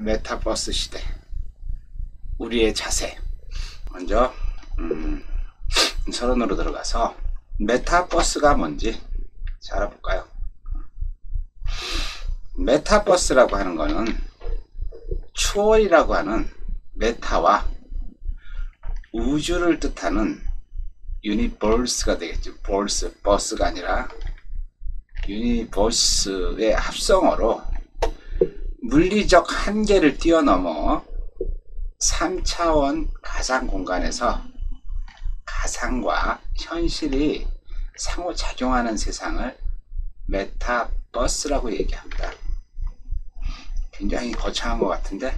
메타버스 시대, 우리의 자세. 먼저 서론으로 들어가서 메타버스가 뭔지 잘 알아볼까요? 메타버스라고 하는 거는 추월이라고 하는 메타와 우주를 뜻하는 유니버스가 되겠죠. 버스가 아니라 유니버스의 합성어로 물리적 한계를 뛰어넘어 3차원 가상 공간에서 가상과 현실이 상호작용하는 세상을 메타버스라고 얘기합니다. 굉장히 거창한 것 같은데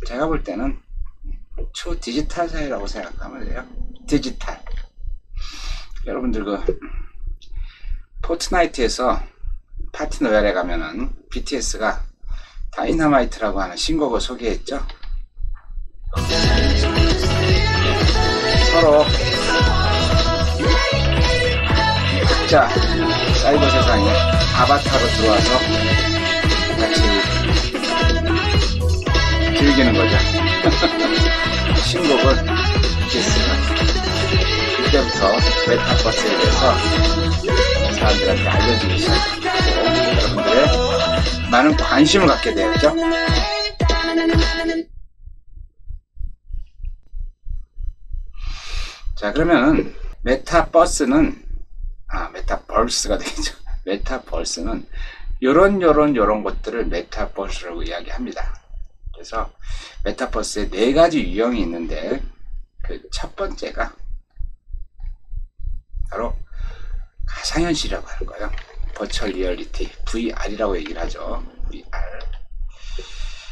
제가 볼 때는 초디지털 사회라고 생각하면 돼요. 디지털. 여러분들 포트나이트에서 파티 로얄에 가면은 BTS가 다이너마이트라고 하는 신곡을 소개했죠. 서로 각자 사이버 세상에 아바타로 들어와서 같이 즐기는 거죠. 신곡을 BTS가 그때부터 메타버스에 대해서 사람들한테 알려주기 시작하고 여러분들의 많은 관심을 갖게 되었죠. 자, 그러면은 메타버스는 메타버스가 되겠죠. 메타버스는 요런 것들을 메타버스라고 이야기합니다. 그래서 메타버스에 4가지 유형이 있는데 그 첫 번째가 바로 가상현실이라고 하는 거예요. 버추얼 리얼리티, VR이라고 얘기를 하죠. VR.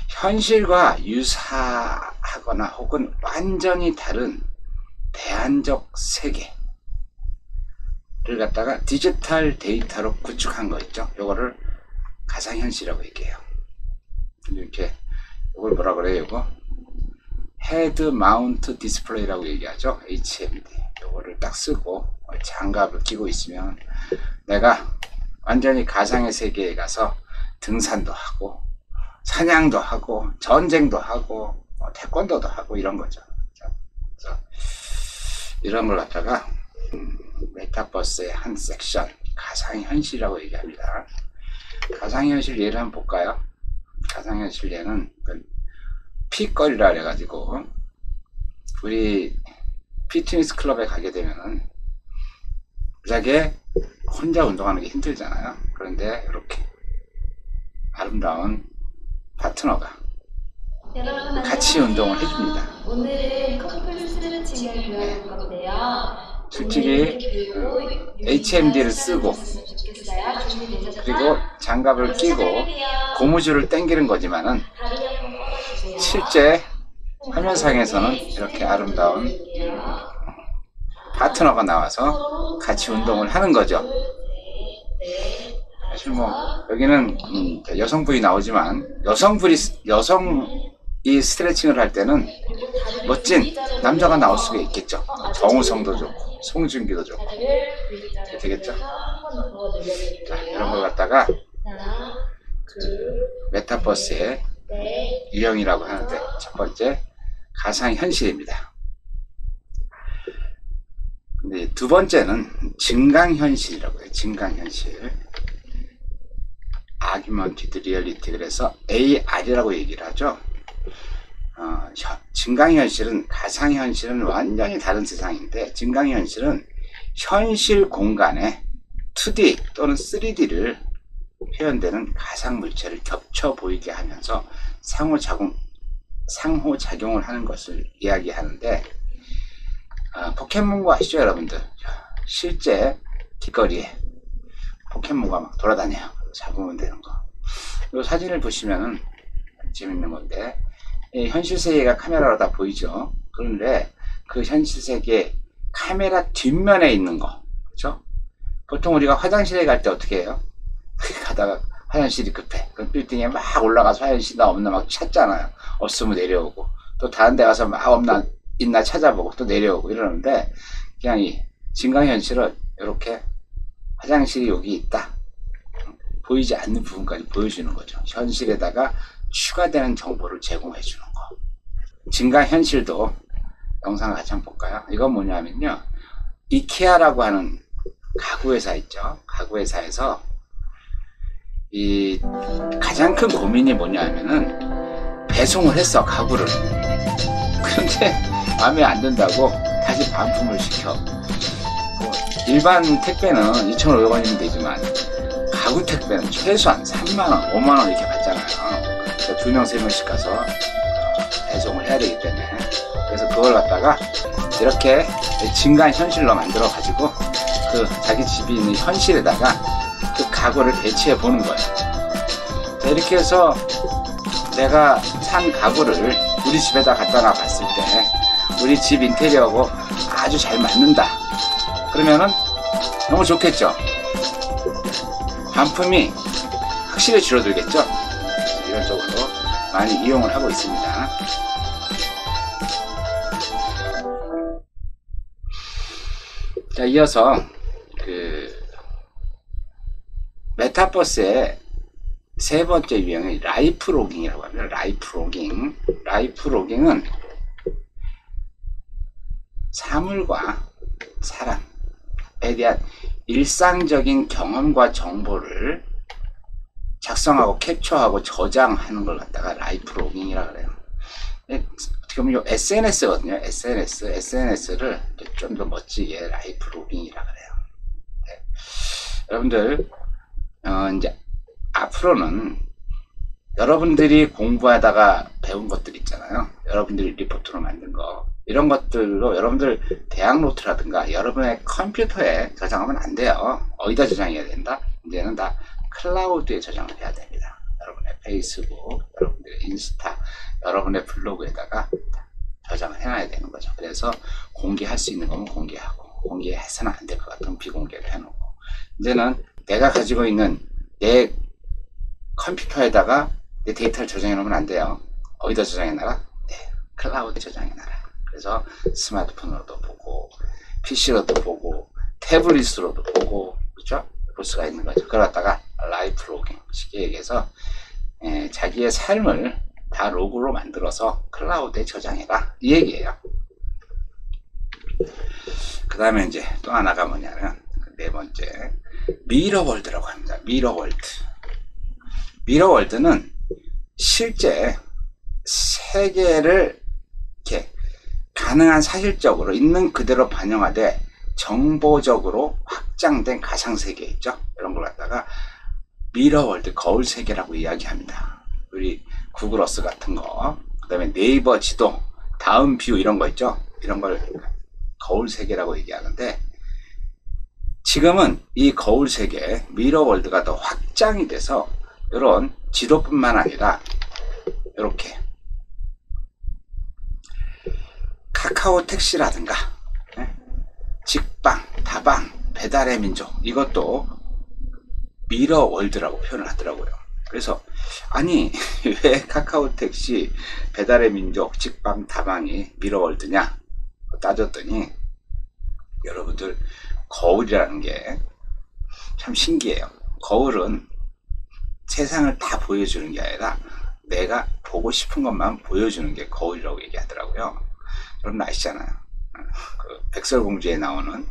현실과 유사하거나 혹은 완전히 다른 대안적 세계를 갖다가 디지털 데이터로 구축한 거 있죠. 요거를 가상현실이라고 얘기해요. 이렇게 이걸 뭐라 그래요? 이거 헤드 마운트 디스플레이라고 얘기하죠. HMD. 요거를 딱 쓰고 장갑을 끼고 있으면 내가 완전히 가상의 세계에 가서 등산도 하고 사냥도 하고 전쟁도 하고 태권도도 하고 이런 거죠. 그래서 이런 걸 갖다가 메타버스의 한 섹션 가상현실이라고 얘기합니다. 가상현실 예를 한번 볼까요? 가상현실 예는 핏거리라 해가지고 우리 피트니스 클럽에 가게 되면은 무지하게 혼자 운동하는 게 힘들잖아요. 그런데 이렇게 아름다운 파트너가 같이 운동을 해줍니다. 오늘은 커플 스트레칭을 배워볼 건데요. 솔직히 HMD를 쓰고 그리고 장갑을 끼고 고무줄을 당기는 거지만은 실제 화면상에서는 이렇게 아름다운 파트너가 나와서 같이 운동을 하는 거죠. 사실 여기는 여성분이 나오지만 여성이 스트레칭을 할 때는 멋진 남자가 나올 수가 있겠죠. 정우성도 좋고 송중기도 좋고 되겠죠. 자, 이런 걸 갖다가 메타버스의 유형이라고 하는데 첫 번째 가상현실입니다. 근데 두 번째는 증강현실이라고 해요. 증강현실. 아규먼티드 리얼리티. 그래서 AR이라고 얘기를 하죠. 증강현실은 가상현실은 완전히 다른 세상인데 상황인데 현실 공간에 2D 또는 3D를 표현되는 가상물체를 겹쳐 보이게 하면서 상호작용을 하는 것을 이야기하는데 포켓몬고 아시죠 여러분들? 실제 길거리에 포켓몬가 막 돌아다녀요. 잡으면 되는 거. 이 사진을 보시면은 재밌는 건데 현실 세계가 카메라로 다 보이죠. 그런데 그 현실 세계 카메라 뒷면에 있는 거, 그렇죠? 보통 우리가 화장실에 갈 때 어떻게 해요? 가다가 화장실이 급해. 그럼 빌딩에 막 올라가서 화장실 나 없나 막 찾잖아요. 없으면 내려오고 또 다른 데 가서 막 있나 찾아보고 또 내려오고 이러는데 그냥 이 증강현실은 이렇게 화장실이 여기 있다. 보이지 않는 부분까지 보여주는 거죠. 현실에다가 추가되는 정보를 제공해 주는 거. 증강현실도 영상을 같이 한번 볼까요? 이건 뭐냐면요, 이케아라고 하는 가구회사 있죠. 가구회사에서 이 가장 큰 고민이 뭐냐면은 배송을 했어, 가구를. 그런데 마음에 안 든다고 다시 반품을 시켜. 일반 택배는 2,500원이면 되지만 가구 택배는 최소한 3만원, 5만원 이렇게 받잖아요. 그래서 2명, 3명씩 가서 배송을 해야 되기 때문에. 그래서 그걸 갖다가 이렇게 증강현실로 만들어 가지고 그 자기 집이 있는 현실에다가 그 가구를 배치해 보는 거예요. 자, 이렇게 해서 내가 산 가구를 우리 집에다 갖다 놔 봤을 때 우리 집 인테리어하고 아주 잘 맞는다. 그러면은 너무 좋겠죠. 반품이 확실히 줄어들겠죠. 이런 쪽으로 많이 이용을 하고 있습니다. 자, 이어서 메타버스의 세 번째 유형이 라이프 로깅이라고 합니다. 라이프 로깅. 라이프 로깅은 사물과 사람에 대한 일상적인 경험과 정보를 작성하고 캡처하고 저장하는 걸 갖다가 라이프 로깅이라고 그래요. 어떻게 보면 SNS거든요. SNS를 좀 더 멋지게 라이프 로깅이라고 그래요. 네. 여러분들 이제 앞으로는 여러분들이 공부하다가 배운 것들 있잖아요. 여러분들이 리포트로 만든 거, 이런 것들로 여러분들 대학 노트라든가 여러분의 컴퓨터에 저장하면 안 돼요. 어디다 저장해야 된다? 이제는 다 클라우드에 저장을 해야 됩니다. 여러분의 페이스북, 여러분들의 인스타, 여러분의 블로그에다가 저장을 해놔야 되는 거죠. 그래서 공개할 수 있는 거면 공개하고, 공개해서는 안 될 것 같으면 비공개를 해놓고, 이제는 내가 가지고 있는 내 컴퓨터에다가 내 데이터를 저장해 놓으면 안 돼요. 어디다 저장해놔라? 네, 클라우드에 저장해놔라. 그래서 스마트폰으로도 보고, PC로도 보고, 태블릿으로도 보고, 그렇죠? 볼 수가 있는 거죠. 그걸 갖다가 라이프 로깅, 쉽게 얘기해서 자기의 삶을 다 로그로 만들어서 클라우드에 저장해라, 이 얘기예요. 그 다음에 이제 또 하나가 뭐냐면, 네 번째, 미러월드라고 합니다. 미러월드. 미러월드는 실제 세계를 이렇게 가능한 사실적으로 있는 그대로 반영하되 정보적으로 확장된 가상세계 있죠? 이런 걸 갖다가 미러월드, 거울세계라고 이야기합니다. 우리 구글 어스 같은 거, 그 다음에 네이버 지도, 다음 뷰 이런 거 있죠? 이런 걸 거울세계라고 얘기하는데, 지금은 이 거울세계, 미러월드가 더 확장이 돼서 이런 지도뿐만 아니라 이렇게 카카오 택시라든가 직방, 다방, 배달의 민족, 이것도 미러월드라고 표현을 하더라고요. 그래서 아니 왜 카카오 택시, 배달의 민족, 직방, 다방이 미러월드냐 따졌더니, 여러분들 거울이라는 게 참 신기해요. 거울은 세상을 다 보여주는 게 아니라 내가 보고 싶은 것만 보여주는 게 거울이라고 얘기하더라고요. 여러분 아시잖아요. 그 백설공주에 나오는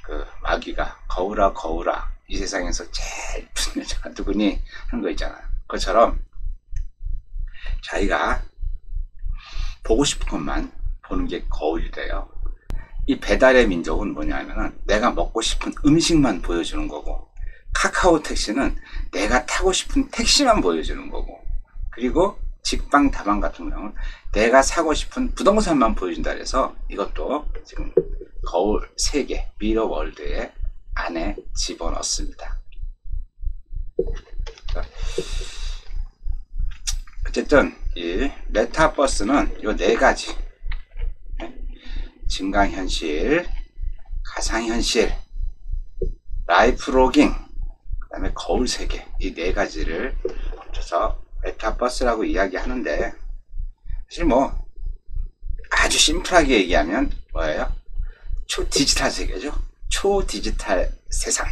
그 마귀가 거울아 거울아 이 세상에서 제일 예쁜 여자가 누구니 하는 거 있잖아요. 그것처럼 자기가 보고 싶은 것만 보는 게 거울이래요. 이 배달의 민족은 뭐냐면은 내가 먹고 싶은 음식만 보여주는 거고, 카카오 택시는 내가 타고 싶은 택시만 보여주는 거고, 그리고 직방, 다방 같은 경우는 내가 사고 싶은 부동산만 보여준다 그래서 이것도 지금 거울 세계, 미러월드의 안에 집어넣습니다. 어쨌든 이 메타버스는 이 네 가지, 증강현실, 가상현실, 라이프 로깅, 그 다음에 거울세계, 이 네 가지를 합쳐서 메타버스라고 이야기하는데, 사실 뭐 아주 심플하게 얘기하면 뭐예요? 초디지털 세계죠. 초디지털 세상.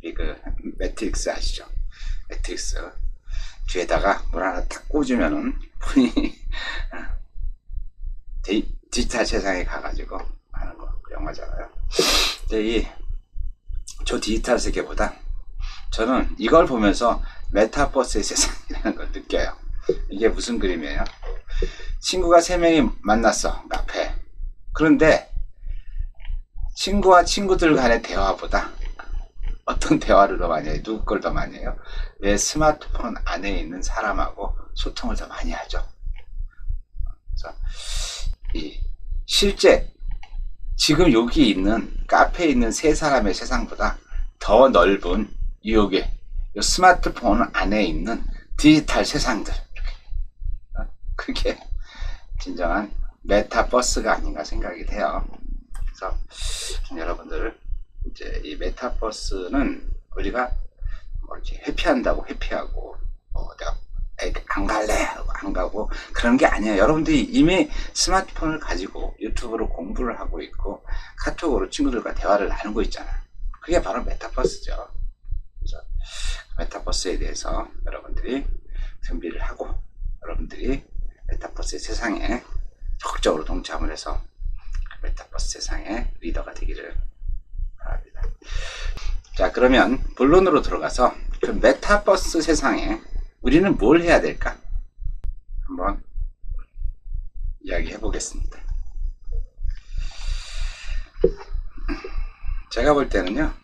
이 그 매트릭스 아시죠? 매트릭스. 뒤에다가 뭘 하나 딱 꽂으면은 폰이 디지털 세상에 가가지고 하는 거, 그 영화잖아요. 근데 저 디지털 세계보다 저는 이걸 보면서 메타버스의 세상이라는 걸 느껴요. 이게 무슨 그림이에요? 친구가 3명이 만났어, 카페. 그런데 친구와 친구들 간의 대화보다 어떤 대화를 더 많이 해요? 누구 걸 더 많이 해요? 내 스마트폰 안에 있는 사람하고 소통을 더 많이 하죠. 그래서 실제 지금 여기 있는 카페에 있는 3사람의 세상보다 더 넓은 여기 스마트폰 안에 있는 디지털 세상들, 그게 진정한 메타버스가 아닌가 생각이 돼요. 그래서 여러분들 이제 이 메타버스는 우리가 뭐 이렇게 회피한다고 회피하고 내가 안 갈래 하고 안 가고 그런 게 아니에요. 여러분들이 이미 스마트폰을 가지고 유튜브로 공부를 하고 있고 카톡으로 친구들과 대화를 나누고 있잖아요. 그게 바로 메타버스죠. 그래서 메타버스에 대해서 여러분들이 준비를 하고 여러분들이 메타버스의 세상에 적극적으로 동참을 해서 메타버스 세상의 리더가 되기를 바랍니다. 자, 그러면 본론으로 들어가서 그 메타버스 세상에 우리는 뭘 해야 될까? 한번 이야기해 보겠습니다. 제가 볼 때는요,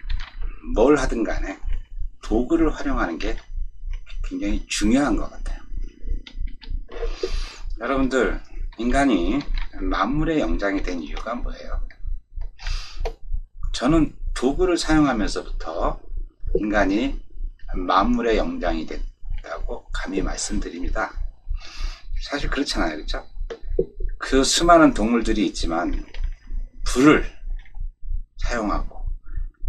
뭘 하든 간에 도구를 활용하는 게 굉장히 중요한 것 같아요. 여러분들, 인간이 만물의 영장이 된 이유가 뭐예요? 저는 도구를 사용하면서부터 인간이 만물의 영장이 됐다고 감히 말씀드립니다. 사실 그렇잖아요, 그렇죠? 그 수많은 동물들이 있지만 불을 사용하고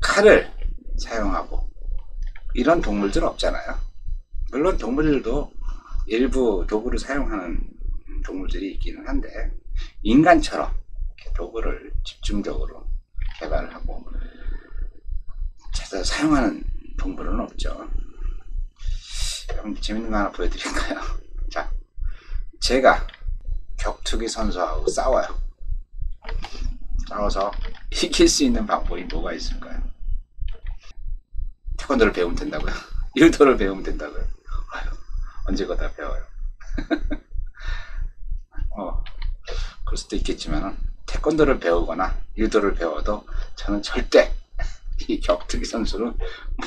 칼을 사용하고 이런 동물들 없잖아요. 물론 동물들도 일부 도구를 사용하는 동물들이 있기는 한데 인간처럼 이렇게 도구를 집중적으로 개발을 하고 찾아서 사용하는 동물은 없죠. 그럼 재밌는 거 하나 보여드릴까요? 자, 제가 격투기 선수하고 싸워요. 싸워서 이길 수 있는 방법이 뭐가 있을까요? 태권도를 배우면 된다고요? 일도를 배우면 된다고요? 아유, 언제 거다 배워요. 그럴 수도 있겠지만 태권도를 배우거나 일도를 배워도 저는 절대 이 격투기 선수는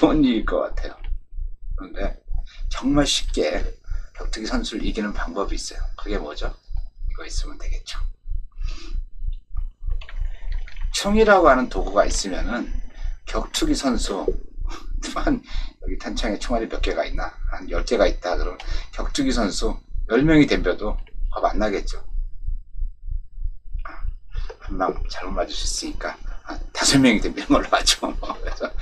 못 이길 것 같아요. 그런데 정말 쉽게 격투기 선수를 이기는 방법이 있어요. 그게 뭐죠? 이거 있으면 되겠죠. 총이라고 하는 도구가 있으면은 격투기 선수 한 여기 탄창에 총알이 몇 개가 있나? 한 10개가 있다. 그러면 격투기 선수 10명이 덤벼도 겁 안 나겠죠. 금방 잘못 맞을 수 있으니까 한 5명이 덤비는 걸로 하죠. 그래서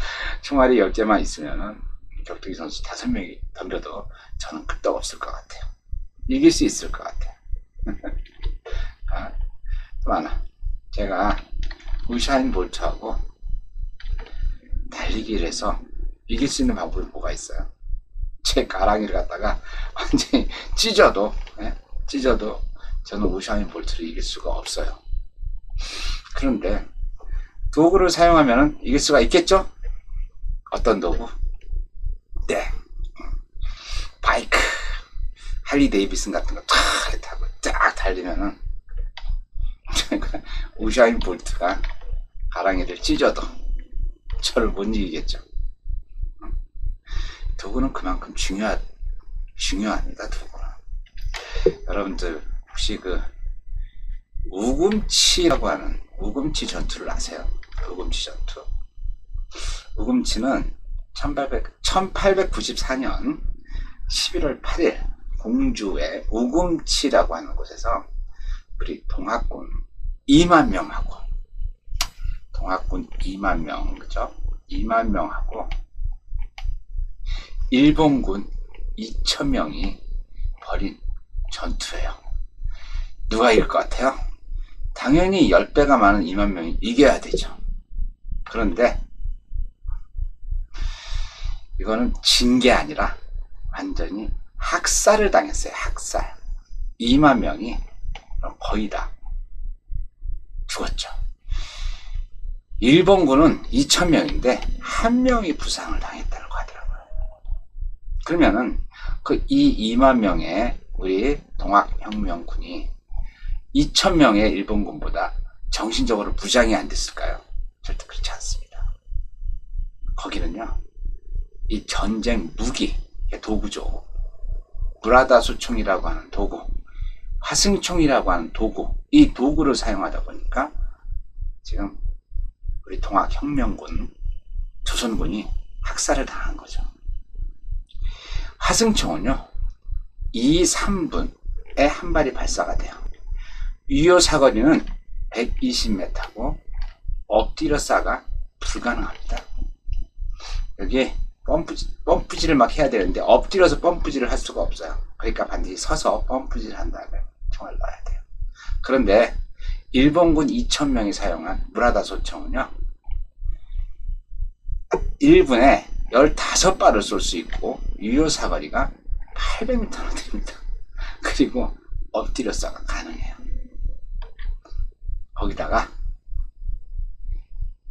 총알이 10개만 있으면은 격투기 선수 5명이 덤벼도 저는 끄떡없을 것 같아요. 이길 수 있을 것 같아요. 또 하나, 제가 우샤인 볼트하고 달리기를 해서 이길 수 있는 방법이 뭐가 있어요? 제 가랑이를 갖다가 완전히 찢어도 저는 우샤인 볼트를 이길 수가 없어요. 그런데 도구를 사용하면 이길 수가 있겠죠? 어떤 도구? 네, 바이크, 할리 데이비슨 같은 거 탁 타고 쫙 달리면은 우샤인 볼트가 가랑이를 찢어도 저를 못 이기겠죠. 도구는 그만큼 중요합니다. 도구는. 여러분들 혹시 그 우금치라고 하는 우금치 전투를 아세요? 우금치 전투. 우금치는 1894년 11월 8일 공주의 우금치라고 하는 곳에서 우리 동학군 2만 명하고 동학군 2만 명, 그죠? 2만 명하고 일본군 2,000명이 벌인 전투예요. 누가 이길 것 같아요? 당연히 10배가 많은 2만 명이 이겨야 되죠. 그런데 이거는 진 게 아니라 완전히 학살을 당했어요. 학살. 2만 명이 거의 다 죽었죠. 일본군은 2,000명인데 1명이 부상을 당했다고 하더라고요. 그러면은 이 2만 명의 우리 동학혁명군이 2,000명의 일본군보다 정신적으로 무장이 안 됐을까요? 절대 그렇지 않습니다. 거기는요, 이 전쟁 무기, 도구죠. 무라다 수총이라고 하는 도구, 화승총이라고 하는 도구, 이 도구를 사용하다 보니까 지금 우리 동학혁명군, 조선군이 학살을 당한 거죠. 화승총은요, 2, 3분에 한 발이 발사가 돼요. 유효 사거리는 120m고 엎드려 쏴가 불가능합니다. 여기 펌프질을 막 해야 되는데 엎드려서 펌프질을 할 수가 없어요. 그러니까 반드시 서서 펌프질을 한 다음에 총을 놔야 돼요. 그런데 일본군 2,000명이 사용한 무라다 소총은요, 1분에 15발을 쏠 수 있고 유효 사거리가 800m나 됩니다. 그리고 엎드려 쏴가 가능해요. 거기다가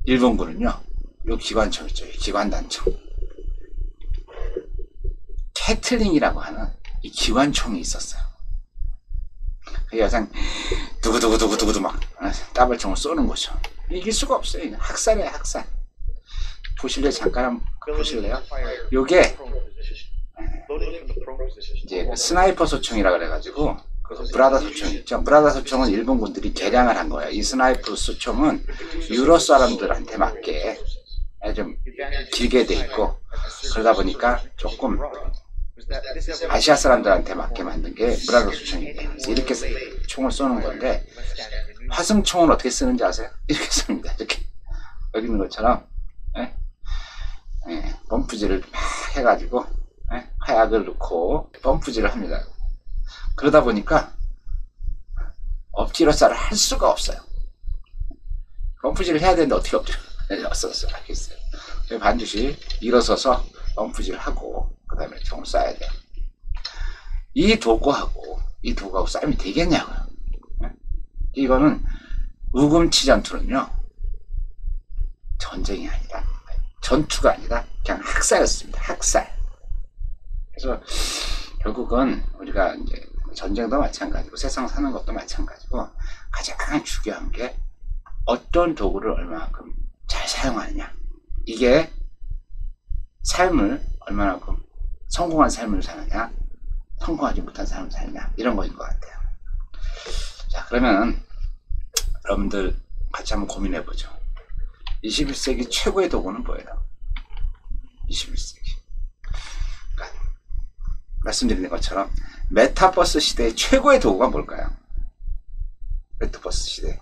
일본군은요, 요 기관총 있죠, 기관단총, 캐틀링이라고 하는 이 기관총이 있었어요. 그 여상 두구두구두구두구 막 따발총을 쏘는 거죠. 이길 수가 없어요. 학살이에요, 학살. 보실래요? 잠깐 한번 보실래요? 요게 이제 스나이퍼 소총이라 그래가지고 무라다 소총 있죠. 무라다 소총은 일본군들이 개량을 한 거예요. 이 스나이퍼 소총은 유럽 사람들한테 맞게 좀 길게 돼 있고, 그러다 보니까 조금 아시아 사람들한테 맞게 만든 게 무라다 소총이에요. 그래서 이렇게 총을 쏘는 건데, 화승총은 어떻게 쓰는지 아세요? 이렇게 씁니다. 이렇게 여기 있는 것처럼 펌프질을 막 해가지고 화약을 넣고 펌프질을 합니다. 그러다 보니까 엎드려 쌀을 할 수가 없어요. 펌프질을 해야 되는데 어떻게 엎드려 하겠어요. 반드시 일어서서 펌프질을 하고 그 다음에 총을 쏴야 돼요. 이 도구하고 싸움이 되겠냐고요. 이거는 우금치 전투는요, 전쟁이 아니라, 전투가 아니라 그냥 학살이었습니다. 학살. 그래서 결국은 우리가 이제 전쟁도 마찬가지고 세상 사는 것도 마찬가지고 가장 중요한 게 어떤 도구를 얼마만큼 잘 사용하느냐. 이게 삶을 얼마만큼 성공한 삶을 사느냐, 성공하지 못한 삶을 사느냐, 이런 거인 것 같아요. 자, 그러면 여러분들 같이 한번 고민해 보죠. 21세기 최고의 도구는 뭐예요? 21세기. 그러니까 말씀드린 것처럼 메타버스 시대의 최고의 도구가 뭘까요? 메타버스 시대.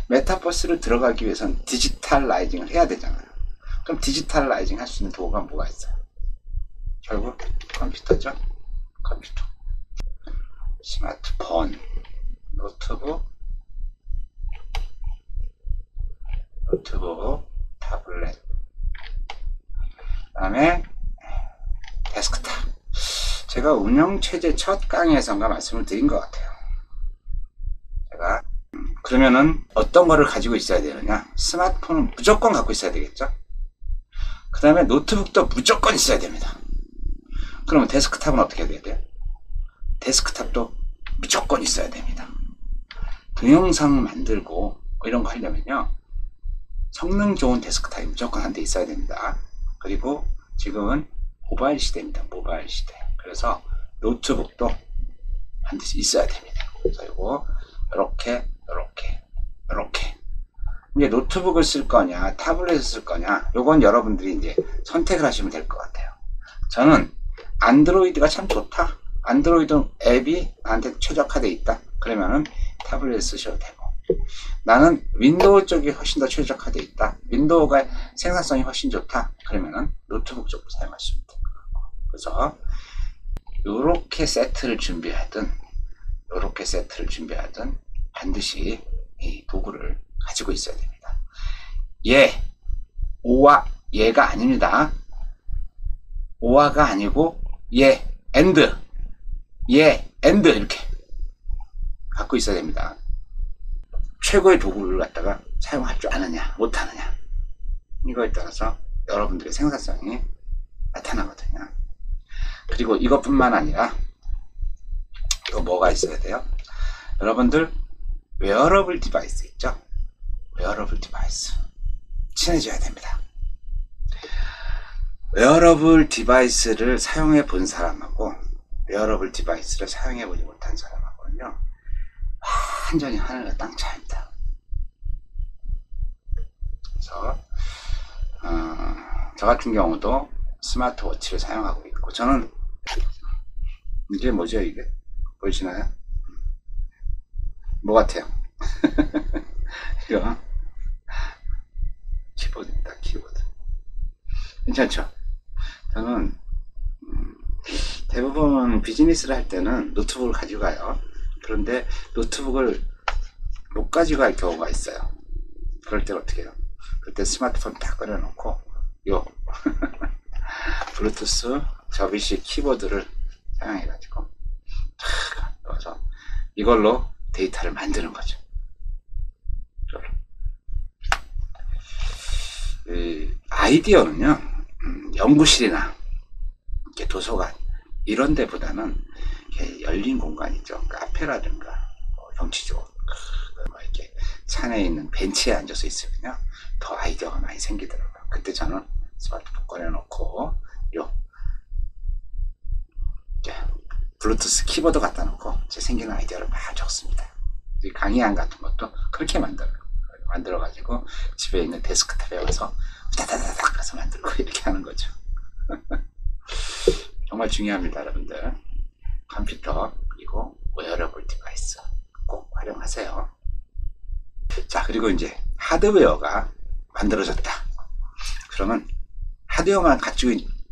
메타버스를 들어가기 위해서는 디지털라이징을 해야 되잖아요. 그럼 디지털라이징 할 수 있는 도구가 뭐가 있어요? 결국 컴퓨터죠. 컴퓨터. 스마트폰, 노트북, 타블렛, 그 다음에 데스크탑. 제가 운영체제 첫 강의에서인가 말씀을 드린 것 같아요. 제가 그러면은 어떤 거를 가지고 있어야 되느냐. 스마트폰은 무조건 갖고 있어야 되겠죠. 그 다음에 노트북도 무조건 있어야 됩니다. 그러면 데스크탑은 어떻게 해야 돼요? 데스크탑도 무조건 있어야 됩니다. 동영상 만들고 이런 거 하려면요, 성능 좋은 데스크탑이 무조건 한 대 있어야 됩니다. 그리고 지금은 모바일 시대입니다. 모바일 시대. 그래서 노트북도 반드시 있어야 됩니다. 그리고 이렇게 이제 노트북을 쓸 거냐 타블렛을 쓸 거냐, 요건 여러분들이 이제 선택을 하시면 될 것 같아요. 저는 안드로이드가 참 좋다, 안드로이드 앱이 나한테 최적화되어 있다, 그러면은 타블렛 쓰셔도 되고, 나는 윈도우 쪽이 훨씬 더 최적화되어 있다, 윈도우가 생산성이 훨씬 좋다, 그러면은 노트북 쪽으로 사용하시면 될 것 같고. 그래서 요렇게 세트를 준비하든 반드시 이 도구를 가지고 있어야 됩니다. 오와 예가 아닙니다. 오와가 아니고 예, 엔드. 예, 엔드 이렇게 갖고 있어야 됩니다. 최고의 도구를 갖다가 사용할 줄 아느냐 못하느냐, 이거에 따라서 여러분들의 생산성이 나타나거든요. 그리고 이것뿐만 아니라 또 뭐가 있어야 돼요? 여러분들 웨어러블 디바이스 있죠? 웨어러블 디바이스 친해져야 됩니다. 웨어러블 디바이스를 사용해 본 사람하고 웨어러블 디바이스를 사용해 보지 못한 사람하고는요, 완전히 하늘과 땅 차이입니다. 그래서 저 같은 경우도 스마트워치를 사용하고 있고, 저는 이게 뭐죠? 이게 보이시나요? 뭐 같아요? 이거 키보드입니다. 키보드 괜찮죠? 저는 대부분 비즈니스를 할 때는 노트북을 가지고 가요. 그런데 노트북을 못 가지고 갈 경우가 있어요. 그럴 때 어떻게 해요? 그때 스마트폰 딱 꺼내놓고 요 블루투스 접이식 키보드를 사용해 가지고 탁 넣어서 이걸로 데이터를 만드는 거죠. 아이디어는요, 연구실이나 이렇게 도서관 이런 데보다는 이렇게 열린 공간 있죠. 카페라든가 경치 좋은 이렇게 산에 있는 벤치에 앉아서 있으면요, 더 아이디어가 많이 생기더라고요. 그때 저는 스마트폰 꺼내놓고 요 블루투스 키보드 갖다 놓고 제 생기는 아이디어를 막 적습니다. 강의안 같은 것도 그렇게 만들어 가지고 집에 있는 데스크탑에 와서 다다다닥 해서 만들고 이렇게 하는 거죠. 정말 중요합니다, 여러분들. 컴퓨터 그리고 웨어러블 디바이스 꼭 활용하세요. 자, 그리고 이제 하드웨어가 만들어졌다. 그러면 하드웨어만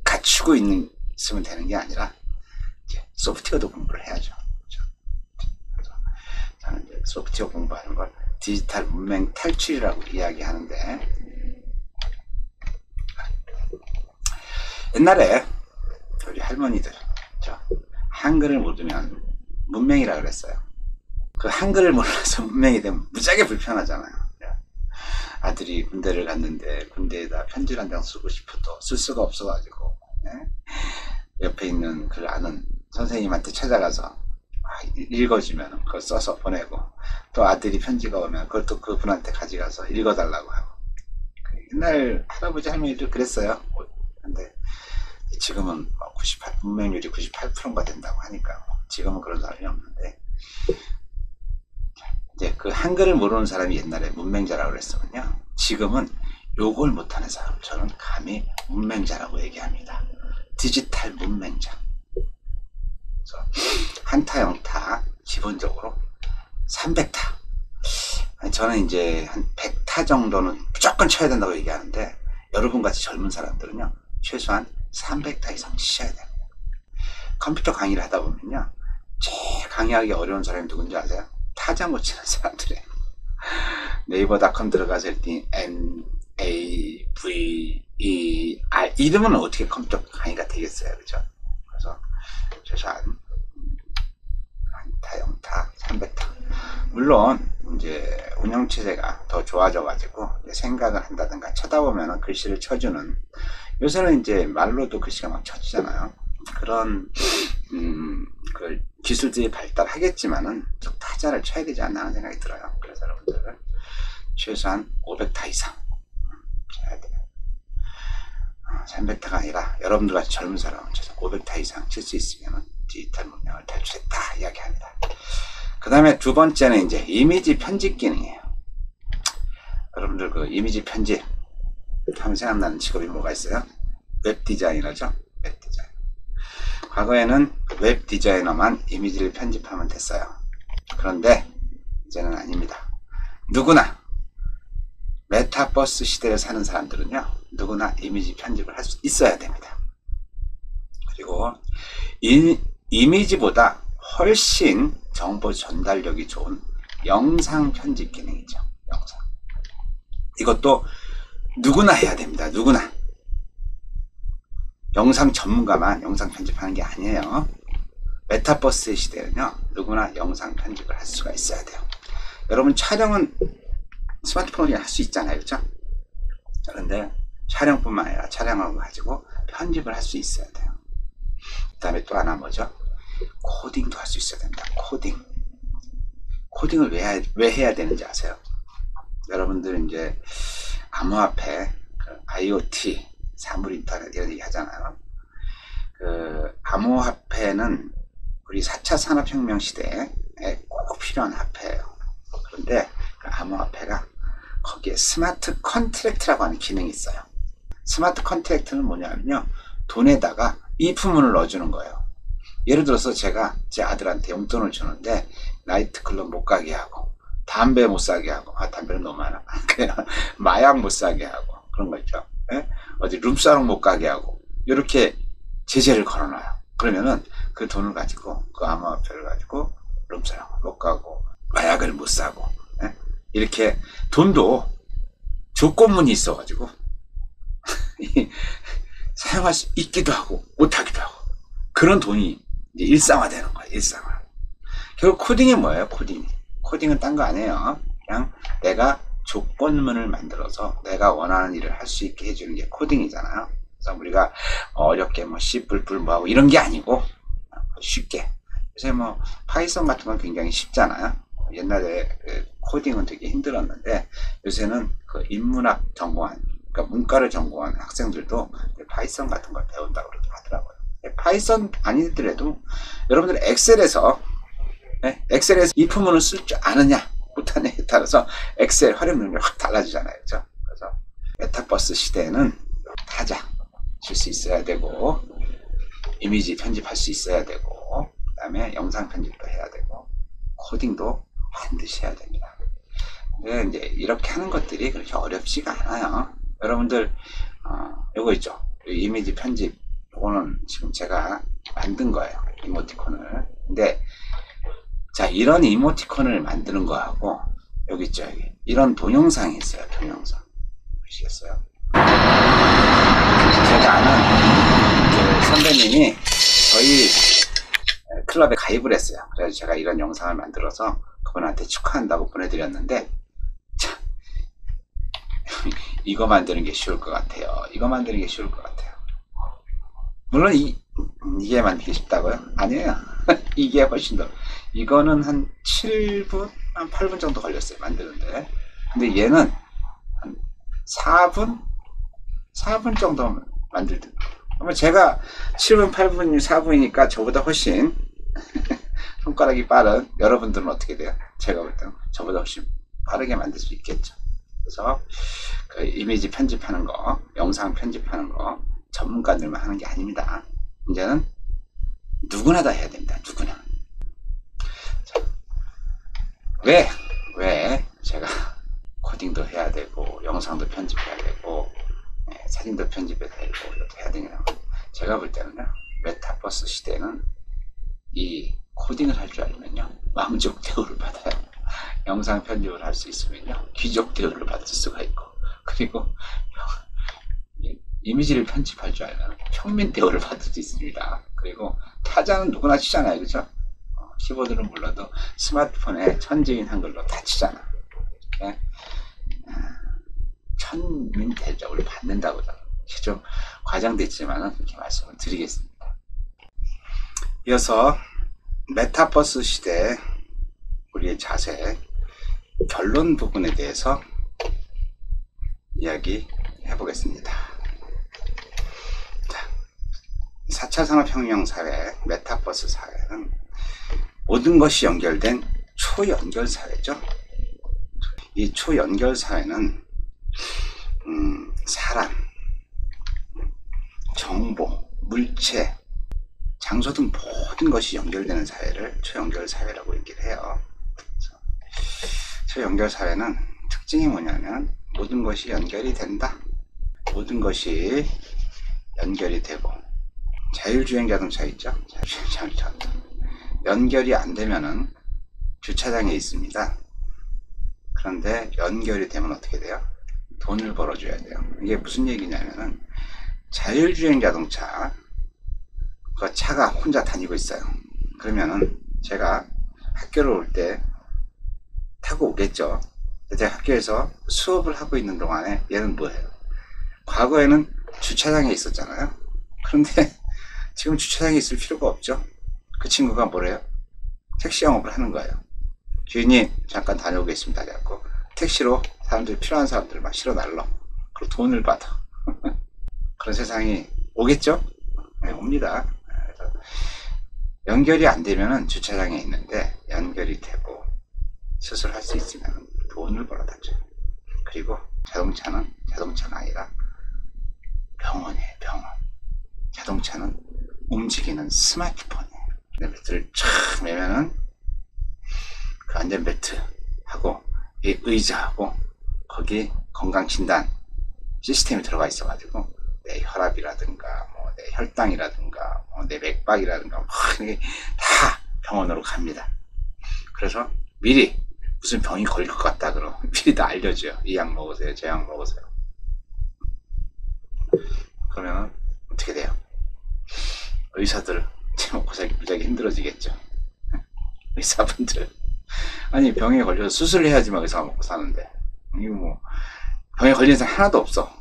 갖추고 있으면 되는 게 아니라 이제 소프트웨어도 공부를 해야죠. 그렇죠? 저는 이제 소프트웨어 공부하는 걸 디지털 문맹 탈출이라고 이야기하는데, 옛날에 우리 할머니들 한글을 모르면 문맹이라 그랬어요. 그 한글을 몰라서 문맹이 되면 무지하게 불편하잖아요. 아들이 군대를 갔는데 군대에다 편지를 한 장 쓰고 싶어도 쓸 수가 없어가지고 옆에 있는 그 아는 선생님한테 찾아가서 읽어주면 그걸 써서 보내고, 또 아들이 편지가 오면 그것도 그분한테 가져가서 읽어달라고 하고. 옛날 할아버지 할머니들 그랬어요. 근데 지금은 문맹률이 98%가 된다고 하니까 지금은 그런 사람이 없는데, 이제 그 한글을 모르는 사람이 옛날에 문맹자라고 그랬으면요, 지금은 요걸 못하는 사람, 저는 감히 문맹자라고 얘기합니다. 디지털 문맹자. 그래서 한타 영타 기본적으로 300타, 저는 이제 한 100타 정도는 무조건 쳐야 된다고 얘기하는데, 여러분같이 젊은 사람들은요 최소한 300타 이상 치셔야 돼요. 컴퓨터 강의를 하다 보면요, 제일 강의하기 어려운 사람이 누군지 아세요? 타자 못 치는 사람들이에요. 네이버닷컴 들어가서 했더니 NAVER 이러면 어떻게 컴퓨터 강의가 되겠어요, 그죠? 그래서 최소한 한타, 영타, 300타. 물론 이제 운영체제가 더 좋아져 가지고 생각을 한다든가 쳐다보면 글씨를 쳐주는, 요새는 이제 말로도 글씨가 막 쳐지잖아요. 그런 그 기술들이 발달하겠지만은 타자를 쳐야 되지 않나 하는 생각이 들어요. 그래서 여러분들 최소한 500타 이상 쳐야 돼요. 300타가 아니라 여러분들 같이 젊은 사람은 최소한 500타 이상 칠 수 있으면 디지털 문명을 탈출했다 이야기합니다. 그 다음에 두 번째는 이제 이미지 편집 기능이에요. 여러분들 그 이미지 편집 하면 생각나는 직업이 뭐가 있어요? 웹 디자이너죠. 웹 디자이너. 과거에는 웹 디자이너만 이미지를 편집하면 됐어요. 그런데 이제는 아닙니다. 누구나 메타버스 시대를 사는 사람들은요, 누구나 이미지 편집을 할 수 있어야 됩니다. 그리고 이미지보다 훨씬 정보 전달력이 좋은 영상 편집 기능이죠. 영상. 이것도 누구나 해야 됩니다. 누구나. 영상 전문가만 영상 편집하는 게 아니에요. 메타버스의 시대는요, 누구나 영상 편집을 할 수가 있어야 돼요. 여러분, 촬영은 스마트폰으로 할 수 있잖아요, 그렇죠? 그런데 촬영뿐만 아니라 촬영을 가지고 편집을 할 수 있어야 돼요. 그 다음에 또 하나 뭐죠? 코딩도 할 수 있어야 됩니다. 코딩을 왜 해야 되는지 아세요? 여러분들 이제 암호화폐, IoT, 사물인터넷 이런 얘기 하잖아요. 암호화폐는 우리 4차 산업혁명 시대에 꼭 필요한 화폐예요. 그런데 그 암호화폐가 거기에 스마트 컨트랙트라고 하는 기능이 있어요. 스마트 컨트랙트는 뭐냐면요, 돈에다가 if문을 넣어주는 거예요. 예를 들어서 제가 제 아들한테 용돈을 주는데 나이트클럽 못 가게 하고, 담배 못 사게 하고, 담배는 너무 많아. 그냥 마약 못 사게 하고, 그런 거 있죠. 예? 어디 룸사롱 못 가게 하고, 이렇게 제재를 걸어놔요. 그러면은 그 돈을 가지고, 그 암호화폐를 가지고 룸사롱 못 가고, 마약을 못 사고, 예? 이렇게 돈도 조건문이 있어가지고 사용할 수 있기도 하고 못하기도 하고, 그런 돈이 이제 일상화되는 거예요. 일상화. 결국 코딩이 뭐예요? 코딩은 딴 거 아니에요. 그냥 내가 조건문을 만들어서 내가 원하는 일을 할 수 있게 해주는 게 코딩이잖아요. 그래서 우리가 어렵게 뭐 C++ 뭐하고 이런 게 아니고 쉽게. 요새 뭐 파이썬 같은 건 굉장히 쉽잖아요. 옛날에 코딩은 되게 힘들었는데 요새는 그 인문학 전공한, 그러니까 문과를 전공한 학생들도 파이썬 같은 걸 배운다고 하더라고요. 파이썬 아니더라도 여러분들 엑셀에서 if문을 쓸 줄 아느냐 못하느냐에 따라서 엑셀 활용 능력이 확 달라지잖아요. 그렇죠? 그래서 메타버스 시대에는 타자 칠 수 있어야 되고, 이미지 편집할 수 있어야 되고, 그 다음에 영상 편집도 해야 되고, 코딩도 반드시 해야 됩니다. 근데 이제 이렇게 하는 것들이 그렇게 어렵지가 않아요. 여러분들 요거 있죠, 이미지 편집. 요거는 지금 제가 만든 거예요, 이모티콘을. 근데 자, 이런 이모티콘을 만드는 거하고 여기 있죠, 여기 이런 동영상이 있어요. 동영상 보시겠어요? 제가 아는 그 선배님이 저희 클럽에 가입을 했어요. 그래서 제가 이런 영상을 만들어서 그분한테 축하한다고 보내드렸는데, 참, 이거 만드는 게 쉬울 것 같아요. 이거 만드는 게 쉬울 것 같아요. 물론 이게 만들기 쉽다고요? 아니에요. 이게 훨씬 더, 이거는 한 7분, 한 8분 정도 걸렸어요, 만드는데. 근데 얘는 한 4분 정도 만들듯. 아마 제가 7분, 8분, 4분이니까 저보다 훨씬 손가락이 빠른 여러분들은 어떻게 돼요? 제가 볼 때는 저보다 훨씬 빠르게 만들 수 있겠죠. 그래서 그 이미지 편집하는 거, 영상 편집하는 거 전문가들만 하는 게 아닙니다. 이제는 누구나 다 해야 됩니다. 누구나. 자, 왜 제가 코딩도 해야 되고 영상도 편집해야 되고 사진도 편집해야 되고 이렇게 해야 되냐? 제가 볼 때는요, 메타버스 시대는 이 코딩을 할 줄 알면요, 왕족 대우를 받아요. 영상 편집을 할 수 있으면요, 귀족 대우를 받을 수가 있고, 그리고 이미지를 편집할 줄 알면 평민 대우를 받을 수 있습니다. 그리고 타자는 누구나 치잖아요, 그죠? 키보드는 몰라도 스마트폰에 천지인 한글로 다 치잖아. 이렇게 천민 대접을 받는다고 좀 과장됐지만 그렇게 말씀을 드리겠습니다. 이어서 메타버스 시대 우리의 자세 결론 부분에 대해서 이야기해 보겠습니다. 4차 산업혁명 사회, 메타버스 사회는 모든 것이 연결된 초연결 사회죠. 이 초연결 사회는 사람, 정보, 물체, 장소 등 모든 것이 연결되는 사회를 초연결 사회라고 얘기를 해요. 초연결 사회는 특징이 뭐냐면 모든 것이 연결이 된다. 모든 것이 연결이 되고, 자율주행 자동차 있죠? 자율주행 자동차. 연결이 안 되면은 주차장에 있습니다. 그런데 연결이 되면 어떻게 돼요? 돈을 벌어줘야 돼요. 이게 무슨 얘기냐면은 자율주행 자동차, 그 차가 혼자 다니고 있어요. 그러면은 제가 학교를 올 때 타고 오겠죠. 제가 학교에서 수업을 하고 있는 동안에 얘는 뭐예요? 과거에는 주차장에 있었잖아요. 그런데 지금 주차장에 있을 필요가 없죠. 그 친구가 뭐래요? 택시 영업을 하는 거예요. 주인님 잠깐 다녀오겠습니다. 그래갖고 택시로 사람들, 필요한 사람들을 막 실어 날러. 그리고 돈을 받아. 그런 세상이 오겠죠? 네, 옵니다. 그래서 연결이 안 되면은 주차장에 있는데 연결이 되고 수술할 수 있으면 돈을 벌어다 줘요. 그리고 자동차는 자동차가 아니라 병원이에요. 병원. 자동차는 움직이는 스마트폰이에요. 안전벨트를 촥 매면은 그 안전벨트하고 이 의자하고 거기 건강진단 시스템이 들어가 있어가지고 내 혈압이라든가 뭐 내 혈당이라든가 뭐 내 맥박이라든가 뭐 이게 다 병원으로 갑니다. 그래서 미리 무슨 병이 걸릴 것 같다 그러면 미리 다 알려줘요. 이 약 먹으세요. 저 약 먹으세요. 그러면 어떻게 돼요? 의사들 제목 살기 무지하게 힘들어지겠죠. 의사분들 아니 병에 걸려서 수술을 해야지만 의사가 먹고 사는데 이거 뭐 병에 걸린 사람 하나도 없어.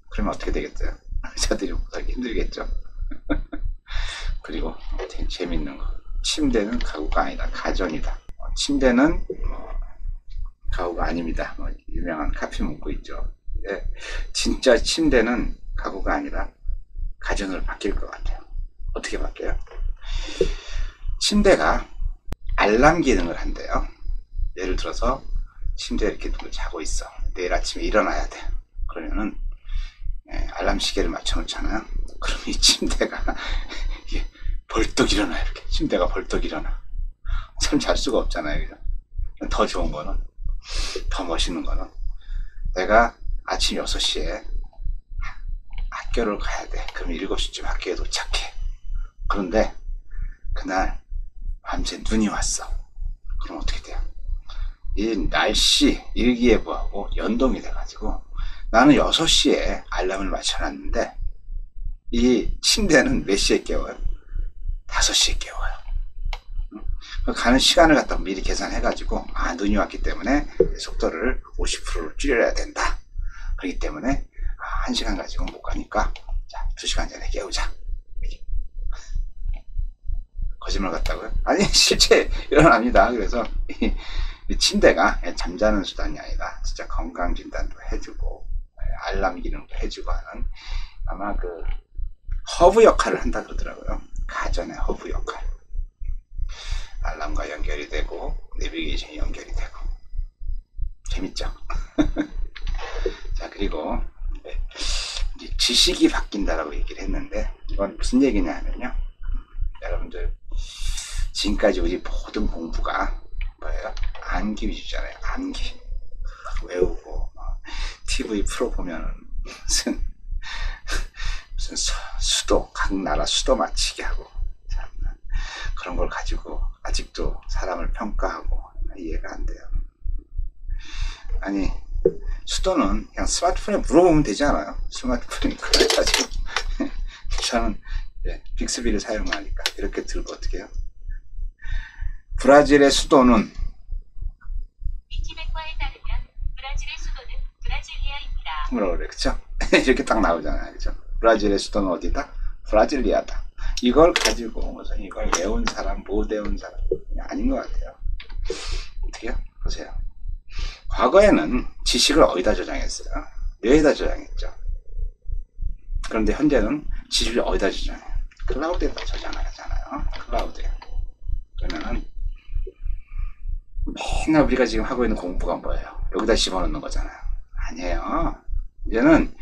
그러면 어떻게 되겠어요? 의사들이 먹고 살기 힘들겠죠. 그리고 되게 재밌는 거, 침대는 가구가 아니다, 가전이다. 침대는 가구가 아닙니다. 유명한 카피 문구 있죠. 근데 진짜 침대는 가구가 아니라 가전으로 바뀔 것 같아요. 어떻게 바뀌어요? 침대가 알람 기능을 한대요. 예를 들어서 침대에 이렇게 누구 자고 있어. 내일 아침에 일어나야 돼. 그러면은 알람 시계를 맞춰 놓잖아요. 그럼 이 침대가 이게 벌떡 일어나. 이렇게 침대가 벌떡 일어나. 참 잘 수가 없잖아요. 그죠? 더 좋은 거는, 더 멋있는 거는 내가 아침 6시에 학교를 가야 돼. 그럼 7시쯤 학교에 도착해. 그런데 그날 밤새 눈이 왔어. 그럼 어떻게 돼요? 이 날씨 일기예보하고 연동이 돼가지고 나는 6시에 알람을 맞춰놨는데 이 침대는 몇 시에 깨워요? 5시에 깨워요. 가는 시간을 갖다 미리 계산해가지고 눈이 왔기 때문에 속도를 50%로 줄여야 된다. 그렇기 때문에 1시간 가지고 못 가니까 자 2시간 전에 깨우자. 거짓말 같다고요? 아니 실제 일어납니다. 그래서 이 침대가 잠자는 수단이 아니라 진짜 건강진단도 해주고 알람 기능도 해주고 하는 아마 그 허브 역할을 한다 그러더라고요. 가전의 허브 역할. 알람과 연결이 되고 내비게이션이 연결이 되고 재밌죠? 자 그리고 이제 지식이 바뀐다라고 얘기를 했는데 이건 무슨 얘기냐 하면요, 여러분들 지금까지 우리 모든 공부가 뭐예요? 암기 위주잖아요. 암기 외우고 TV 프로 보면은 무슨 수도 각 나라 수도 맞히게 하고 참 그런 걸 가지고 아직도 사람을 평가하고 이해가 안 돼요. 아니 수도는 그냥 스마트폰에 물어보면 되지 않아요? 스마트폰이 그래가지고 저는 빅스비를 사용하니까 이렇게 들고 어떻게 해요? 브라질의 수도는 위키백과에 따르면 브라질의 수도는 브라질리아입니다. 뭐라 그래, 그쵸? 이렇게 딱 나오잖아요, 그쵸? 브라질의 수도는 어디다? 브라질리아다. 이걸 가지고 무슨 이걸 외운 사람, 못 외운 사람 아닌 것 같아요. 어떻게요? 보세요. 과거에는 지식을 어디다 저장했어요? 뇌에다 저장했죠. 그런데 현재는 지식을 어디다 저장해요? 클라우드에다 저장을 하잖아요. 클라우드에. 그러면은 맨날 우리가 지금 하고 있는 공부가 뭐예요? 여기다 집어넣는 거잖아요. 아니에요. 이제는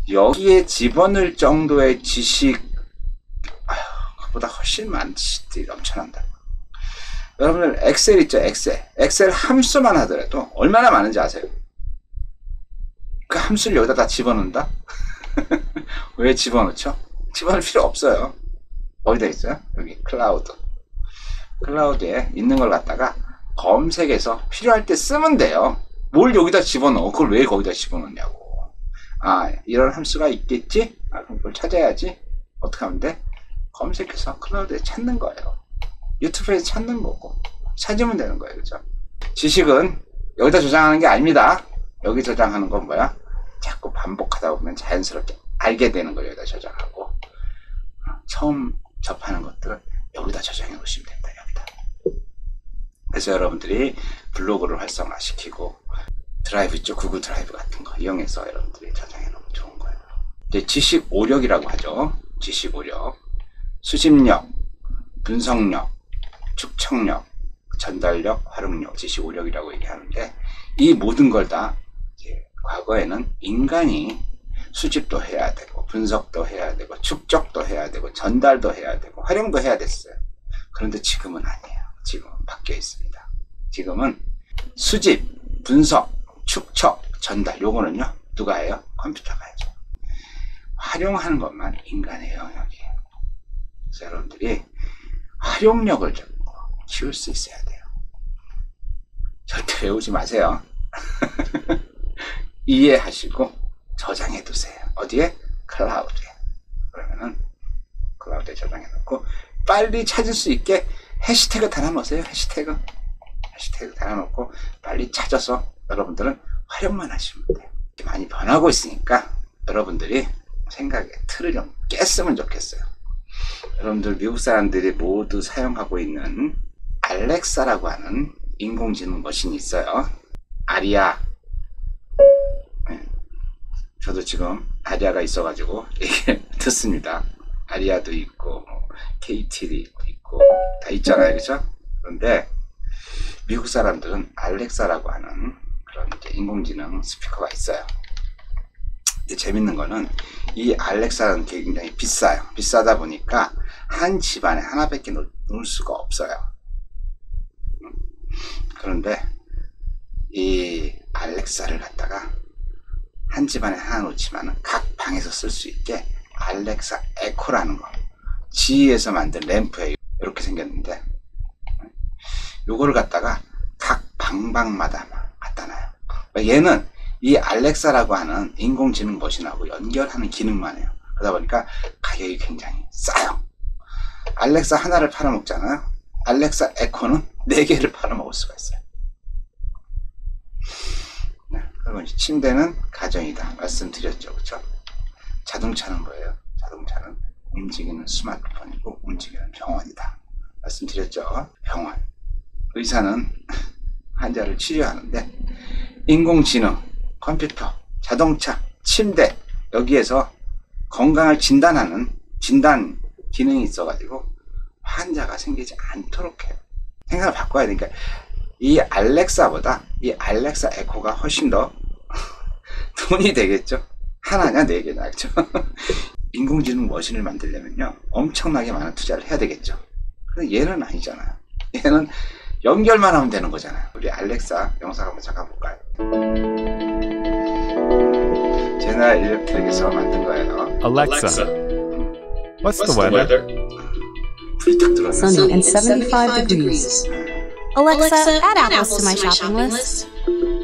여기에 집어넣을 정도의 지식, 그보다 훨씬 많은 지식들이 넘쳐난다. 여러분들 엑셀 있죠? 엑셀 함수만 하더라도 얼마나 많은지 아세요? 그 함수를 여기다 다 집어넣는다? 왜 집어넣죠? 집어넣을 필요 없어요. 어디다 있어요? 여기 클라우드. 클라우드에 있는 걸 갖다가 검색해서 필요할 때 쓰면 돼요. 뭘 여기다 집어넣어? 그걸 왜 거기다 집어넣냐고. 이런 함수가 있겠지? 그럼 그걸 찾아야지. 어떻게 하면 돼? 검색해서 클라우드에 찾는 거예요. 유튜브에서 찾는 거고 찾으면 되는 거예요. 그죠? 지식은 여기다 저장하는 게 아닙니다. 여기 저장하는 건 뭐야? 자꾸 반복하다 보면 자연스럽게 알게 되는 걸 여기다 저장하고, 처음 접하는 것들은 여기다 저장해 놓으시면 됩니다. 여기다. 그래서 여러분들이 블로그를 활성화시키고 드라이브 있죠? 구글 드라이브 같은 거 이용해서 여러분들이 저장해 놓으면 좋은 거예요. 이제 지식 오력이라고 하죠. 지식 오력. 수집력, 분석력, 축척력, 전달력, 활용력, 지식 오력이라고 얘기하는데, 이 모든 걸 다 과거에는 인간이 수집도 해야 되고 분석도 해야 되고 축적도 해야 되고 전달도 해야 되고 활용도 해야 됐어요. 그런데 지금은 아니에요. 지금은 바뀌어 있습니다. 지금은 수집, 분석, 축적, 전달, 요거는요 누가 해요? 컴퓨터가 해죠. 활용하는 것만 인간의 영역이에요. 그래서 여러분들이 활용력을 좀 키울 수 있어야 돼요. 절대 외우지 마세요. 이해하시고 저장해 두세요. 어디에? 클라우드에. 그러면은 클라우드에 저장해 놓고 빨리 찾을 수 있게 해시태그 달아놓으세요. 해시태그 달아놓고 빨리 찾아서 여러분들은 활용만 하시면 돼요. 많이 변하고 있으니까 여러분들이 생각의 틀을 좀 깼으면 좋겠어요. 여러분들 미국 사람들이 모두 사용하고 있는 알렉사라고 하는 인공지능 머신이 있어요. 아리아. 저도 지금 아리아가 있어가지고 이게 듣습니다. 아리아도 있고 KT도 있고 다 있잖아요. 그죠? 그런데 미국 사람들은 알렉사라고 하는 그런 이제 인공지능 스피커가 있어요. 이제 재밌는 거는 이 알렉사는 굉장히 비싸요. 비싸다 보니까 한 집안에 하나밖에 놓을 수가 없어요. 그런데 이 알렉사를 갖다가 한 집안에 하나 놓지만 각 방에서 쓸 수 있게 알렉사 에코라는 거, GE에서 만든 램프에 이렇게 생겼는데, 요거를 갖다가 각 방마다 갖다 놔요. 얘는 이 알렉사라고 하는 인공지능 머신하고 연결하는 기능만 해요. 그러다 보니까 가격이 굉장히 싸요. 알렉사 하나를 팔아먹잖아요. 알렉사 에코는 4개를 팔아먹을 수가 있어요. 그리고 침대는 가정이다 말씀드렸죠. 그렇죠? 자동차는 뭐예요? 자동차는 움직이는 스마트폰이고 움직이는 병원이다 말씀드렸죠. 병원. 의사는 환자를 치료하는데 인공지능, 컴퓨터, 자동차, 침대, 여기에서 건강을 진단하는 진단 기능이 있어가지고 환자가 생기지 않도록 해요. 생각을 바꿔야 되니까 이 알렉사보다 이 알렉사 에코가 훨씬 더 돈이 되겠죠. 하나냐 4개냐. 그죠? 인공지능 머신을 만들려면요 엄청나게 많은 투자를 해야 되겠죠. 근데 얘는 아니잖아요. 얘는 연결만 하면 되는 거잖아요. 우리 알렉사 영상 한번 잠깐 볼까요? 제너럴 일렉트릭에서 만든 거예요. Alexa, what's the weather? 불이 딱 들어오면서 Sunny and 75 degrees. Alexa, add apples to my shopping list.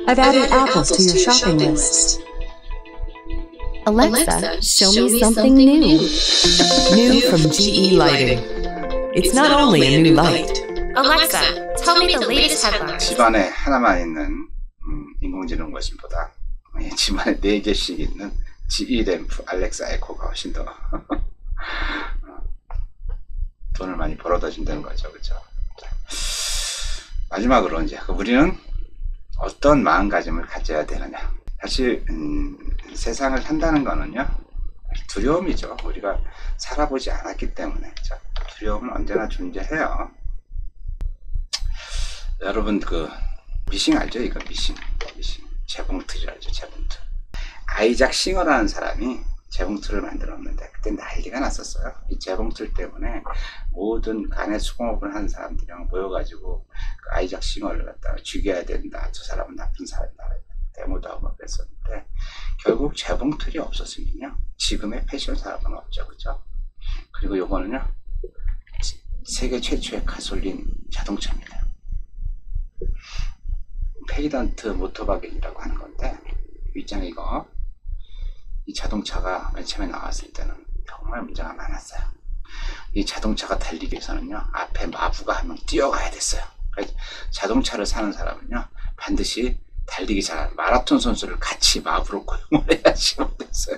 I've added apples to your shopping list. Alexa, show me something new. New from GE Lighting. It's not only a new light. Alexa, tell me the latest headlines. 집안에 하나만 있는 인공지능 머신보다 집안에 4개씩 있는 GE 램프 알렉사 에코가 훨씬 더 돈을 많이 벌어다 준다는 거죠. 그죠? 마지막으로 이제 우리는 어떤 마음가짐을 가져야 되느냐. 사실 세상을 산다는 거는요 두려움이죠. 우리가 살아보지 않았기 때문에. 그렇죠? 두려움은 언제나 존재해요. 여러분 그 미싱 알죠? 이거 미싱 재봉틀이 알죠? 재봉틀. 아이작 싱어라는 사람이 재봉틀을 만들었는데 그때 난리가 났었어요. 이 재봉틀 때문에 모든 간에 수공업을 하는 사람들이 모여가지고 그 아이작 싱어를 갖다가 죽여야 된다. 저 사람은 나쁜 사람이다. 데모도 하고 그랬었는데 결국 재봉틀이 없었으면요 지금의 패션 산업은 없죠. 그죠? 그리고 요거는요 세계 최초의 가솔린 자동차입니다. 페리던트 모터바겐이라고 하는 건데 있잖아요. 이거 이 자동차가 맨 처음에 나왔을 때는 정말 문제가 많았어요. 이 자동차가 달리기 위해서는요, 앞에 마부가 한 명 뛰어가야 됐어요. 그래서 자동차를 사는 사람은요, 반드시 달리기 잘하는 마라톤 선수를 같이 마부로 고용을 해야지 못했어요.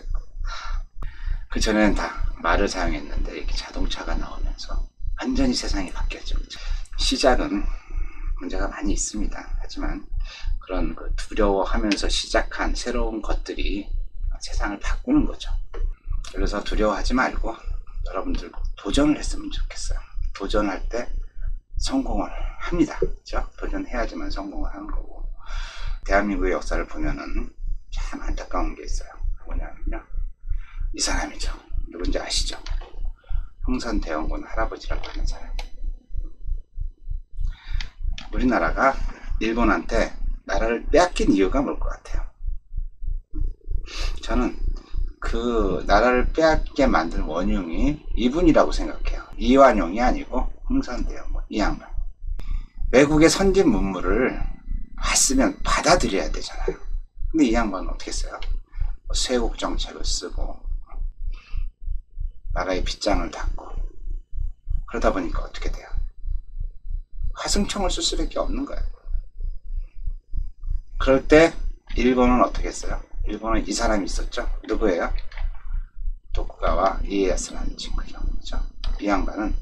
그 전에는 다 말을 사용했는데 이렇게 자동차가 나오면서 완전히 세상이 바뀌었죠. 시작은 문제가 많이 있습니다. 하지만 그런 두려워하면서 시작한 새로운 것들이 세상을 바꾸는 거죠. 그래서 두려워하지 말고 여러분들 도전을 했으면 좋겠어요. 도전할 때 성공을 합니다. 그렇죠? 도전해야지만 성공을 하는 거고. 대한민국의 역사를 보면은 참 안타까운 게 있어요. 뭐냐면요, 이 사람이죠. 누군지 아시죠? 흥선대원군 할아버지라고 하는 사람. 우리나라가 일본한테 나라를 빼앗긴 이유가 뭘 것 같아요? 저는 그 나라를 빼앗게 만든 원흉이 이분이라고 생각해요. 이완용이 아니고 흥선대원군, 이 양반. 외국의 선진 문물을 왔으면 받아들여야 되잖아요. 근데 이 양반은 어떻게 했어요? 쇄국 정책을 쓰고 나라의 빗장을 닫고 그러다 보니까 어떻게 돼요? 화승청을 쓸 수밖에 없는 거예요. 그럴 때 일본은 어떻게 했어요? 일본은 이 사람이 있었죠. 누구예요? 도쿠가와 이에야스라는 친구죠. 그렇죠? 이 양반은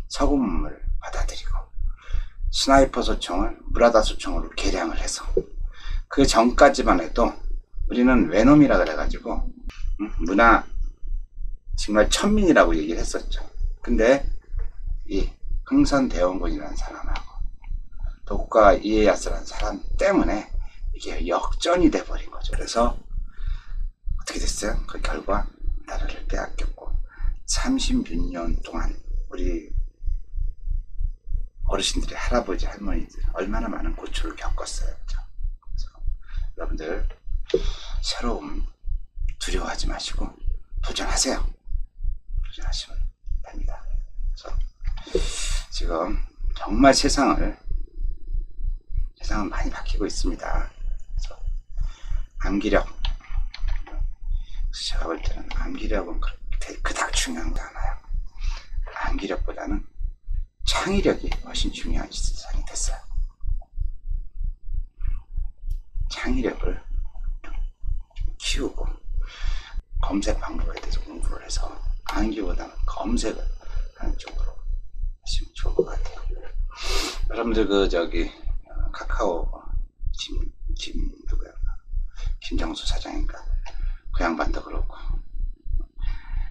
서구 문물을 받아들이고 스나이퍼 소총을 무라다 소총으로 개량을 해서, 그 전까지만 해도 우리는 외놈이라 그래가지고 문화 정말 천민이라고 얘기를 했었죠. 근데 이 흥선대원군이라는 사람하고 도쿠가와 이에야스라는 사람 때문에 이게 역전이 돼버린 거죠. 그래서 어떻게 됐어요? 그 결과 나라를 빼앗겼고 36년 동안 우리 어르신들이, 할아버지, 할머니들 얼마나 많은 고초를 겪었어요. 그렇죠? 그래서 여러분들 새로움 두려워하지 마시고 도전하세요. 도전하시면 됩니다. 그래서 지금 정말 세상은 많이 바뀌고 있습니다. 그래서 암기력, 제가 볼 때는 암기력은 그닥 중요한 거 않아요. 암기력보다는 창의력이 훨씬 중요한 세상이 됐어요. 창의력을 키우고 검색 방법에 대해서 공부를 해서 암기보다는 검색을 하는 쪽으로 하시면 좋을 것 같아요. 여러분들 카카오 누구야? 김정수 사장인가? 그 양반도 그렇고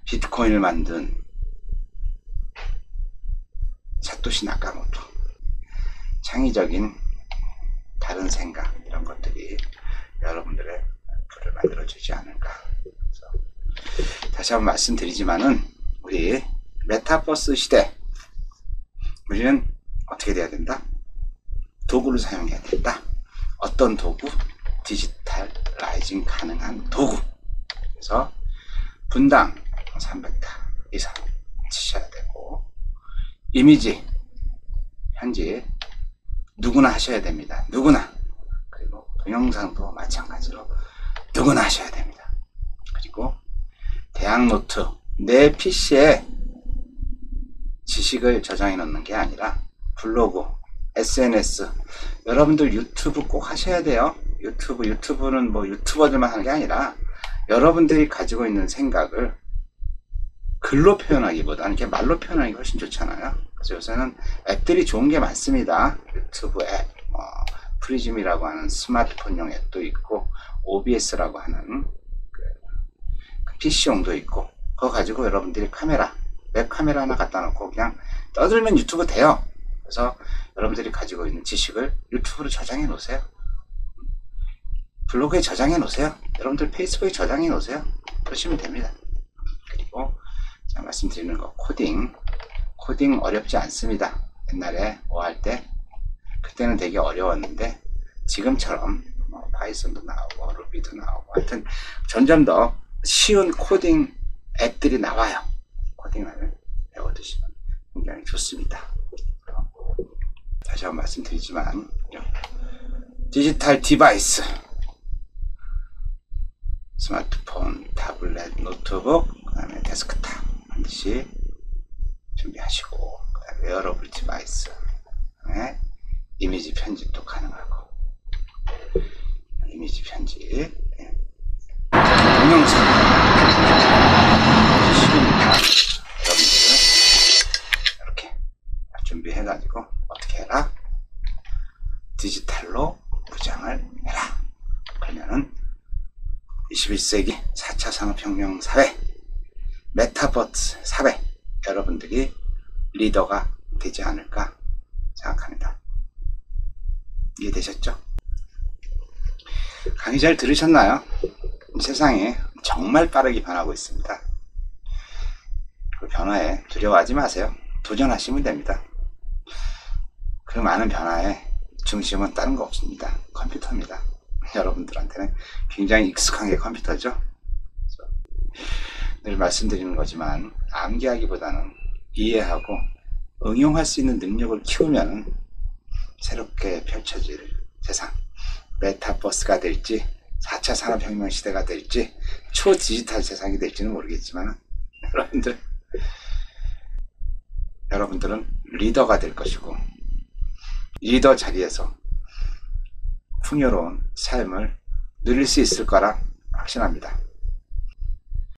비트코인을 만든 사토시 나카모토, 창의적인 다른 생각, 이런 것들이 여러분들의 불을 만들어주지 않을까. 그래서 다시 한번 말씀드리지만은 우리 메타버스 시대, 우리는 어떻게 돼야 된다? 도구를 사용해야 된다. 어떤 도구? 디지털 라이징 가능한 도구. 그래서 분당 300타 이상 치셔야 되고, 이미지 현재 누구나 하셔야 됩니다. 누구나. 그리고 동영상도 마찬가지로 누구나 하셔야 됩니다. 그리고 대학노트, 내 PC에 지식을 저장해 놓는 게 아니라 블로그, SNS, 여러분들 유튜브 꼭 하셔야 돼요. 유튜브는 뭐 유튜버들만 하는 게 아니라 여러분들이 가지고 있는 생각을 글로 표현하기보다는 이렇게 말로 표현하는 게 훨씬 좋잖아요. 그래서 요새는 앱들이 좋은 게 많습니다. 유튜브 앱, 프리즘이라고 하는 스마트폰용 앱도 있고, OBS라고 하는 PC용도 있고, 그거 가지고 여러분들이 웹 카메라 하나 갖다 놓고 그냥 떠들면 유튜브 돼요. 그래서 여러분들이 가지고 있는 지식을 유튜브로 저장해 놓으세요. 블로그에 저장해 놓으세요. 여러분들 페이스북에 저장해 놓으세요. 그러시면 됩니다. 그리고 제가 말씀드리는 거, 코딩 어렵지 않습니다. 옛날에 할 때 그때는 되게 어려웠는데 지금처럼 파이썬도 나오고 루비도 나오고 하여튼 점점 더 쉬운 코딩 앱들이 나와요. 코딩을 배워두시면 굉장히 좋습니다. 다시 한번 말씀드리지만 디지털 디바이스, 스마트폰, 타블렛, 노트북, 그 다음에 데스크탑 반드시 준비하시고, 웨어러블 디바이스, 네? 이미지 편집도 가능하고, 이미지 편집, 네. 동영상 쉽습니다. 여러분들 이렇게 준비해가지고 어떻게 해라? 디지털로 무장을 해라. 그러면은 21세기 4차 산업혁명 사회, 메타버스 사회, 여러분들이 리더가 되지 않을까 생각합니다. 이해되셨죠? 강의 잘 들으셨나요? 세상이 정말 빠르게 변하고 있습니다. 그 변화에 두려워하지 마세요. 도전하시면 됩니다. 그 많은 변화에 중심은 다른 거 없습니다. 컴퓨터입니다. 여러분들한테는 굉장히 익숙한 게 컴퓨터죠. 늘 말씀드리는 거지만 암기하기보다는 이해하고 응용할 수 있는 능력을 키우면 새롭게 펼쳐질 세상, 메타버스가 될지 4차 산업혁명 시대가 될지 초디지털 세상이 될지는 모르겠지만 여러분들은 리더가 될 것이고 리더 자리에서 풍요로운 삶을 누릴 수 있을 거라 확신합니다.